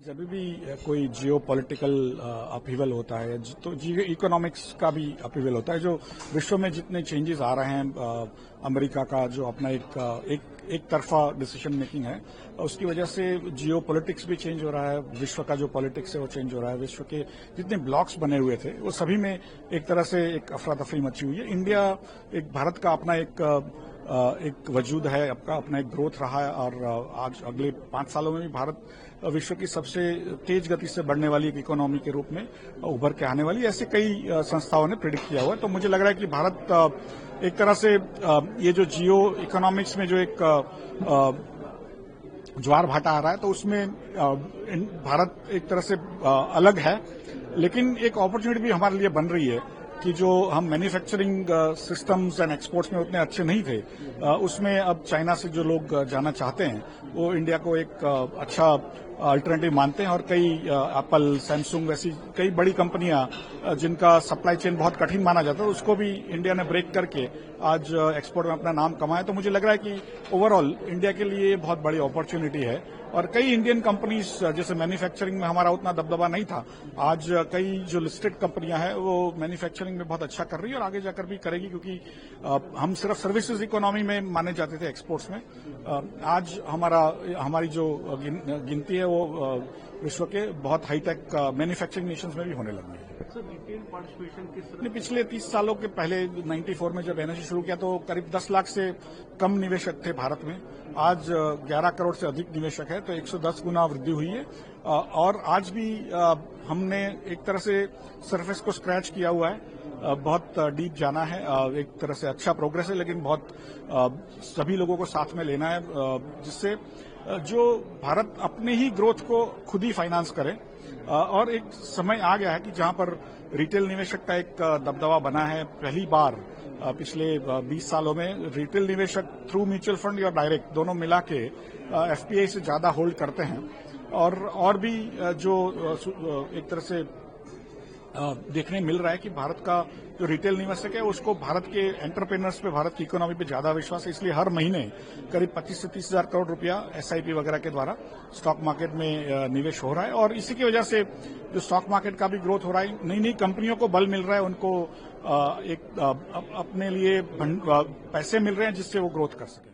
जब भी कोई जियो पॉलिटिकल अपहीवल होता है तो जियो इकोनॉमिक्स का भी अपहीवल होता है। जो विश्व में जितने चेंजेस आ रहे हैं, अमेरिका का जो अपना एक तरफा डिसीजन मेकिंग है, उसकी वजह से जियो पॉलिटिक्स भी चेंज हो रहा है। विश्व का जो पॉलिटिक्स है वो चेंज हो रहा है। विश्व के जितने ब्लॉक्स बने हुए थे वो सभी में एक तरह से एक अफरा तफरी मची हुई है। इंडिया एक भारत का अपना एक वजूद है, अपना एक ग्रोथ रहा है और आज अगले 5 सालों में भी भारत विश्व की सबसे तेज गति से बढ़ने वाली एक इकोनॉमी के रूप में उभर के आने वाली, ऐसे कई संस्थाओं ने प्रिडिक्ट किया हुआ है। तो मुझे लग रहा है कि भारत एक तरह से ये जो जियो इकोनॉमिक्स में जो एक ज्वार भाटा आ रहा है तो उसमें भारत एक तरह से अलग है, लेकिन एक अपॉर्चुनिटी भी हमारे लिए बन रही है कि जो हम मैन्युफैक्चरिंग सिस्टम्स एंड एक्सपोर्ट्स में उतने अच्छे नहीं थे, उसमें अब चाइना से जो लोग जाना चाहते हैं वो इंडिया को एक अच्छा अल्टरनेटिव मानते हैं। और कई एप्पल, सैमसंग वैसी कई बड़ी कंपनियां जिनका सप्लाई चेन बहुत कठिन माना जाता है, उसको भी इंडिया ने ब्रेक करके आज एक्सपोर्ट में अपना नाम कमाया। तो मुझे लग रहा है कि ओवरऑल इंडिया के लिए बहुत बड़ी अपॉर्चुनिटी है। और कई इंडियन कंपनीज, जैसे मैन्युफैक्चरिंग में हमारा उतना दबदबा नहीं था, आज कई जो लिस्टेड कंपनियां हैं वो मैन्युफैक्चरिंग में बहुत अच्छा कर रही है और आगे जाकर भी करेगी, क्योंकि हम सिर्फ सर्विसेज इकोनॉमी में माने जाते थे एक्सपोर्ट्स में। आज हमारी जो गिनती है वो विश्व के बहुत हाईटेक मैन्युफैक्चरिंग नेशंस में भी होने लगी है। रिटेल पार्टिसिपेशन किस तरह? पिछले 30 सालों के पहले 94 में जब एनएससी शुरू किया तो करीब 10 लाख से कम निवेशक थे भारत में। आज 11 करोड़ से अधिक निवेशक है, तो 110 गुना वृद्धि हुई है। और आज भी हमने एक तरह से सरफेस को स्क्रैच किया हुआ है, बहुत डीप जाना है। एक तरह से अच्छा प्रोग्रेस है, लेकिन बहुत सभी लोगों को साथ में लेना है, जिससे जो भारत अपने ही ग्रोथ को खुद ही फाइनेंस करे। और एक समय आ गया है कि जहां पर रिटेल निवेशक का एक दबदबा बना है। पहली बार पिछले 20 सालों में रिटेल निवेशक थ्रू म्यूचुअल फंड या डायरेक्ट दोनों मिला के एफपीआई से ज्यादा होल्ड करते हैं। और भी जो एक तरह से देखने मिल रहा है कि भारत का जो रिटेल निवेशक है उसको भारत के एंटरप्रेन्योर्स पे, भारत की इकोनॉमी पे ज्यादा विश्वास है। इसलिए हर महीने करीब 25 से 30 हजार करोड़ रुपया एसआईपी वगैरह के द्वारा स्टॉक मार्केट में निवेश हो रहा है। और इसी की वजह से जो स्टॉक मार्केट का भी ग्रोथ हो रहा है, नई नई कंपनियों को बल मिल रहा है, उनको अपने लिए पैसे मिल रहे हैं जिससे वो ग्रोथ कर सके।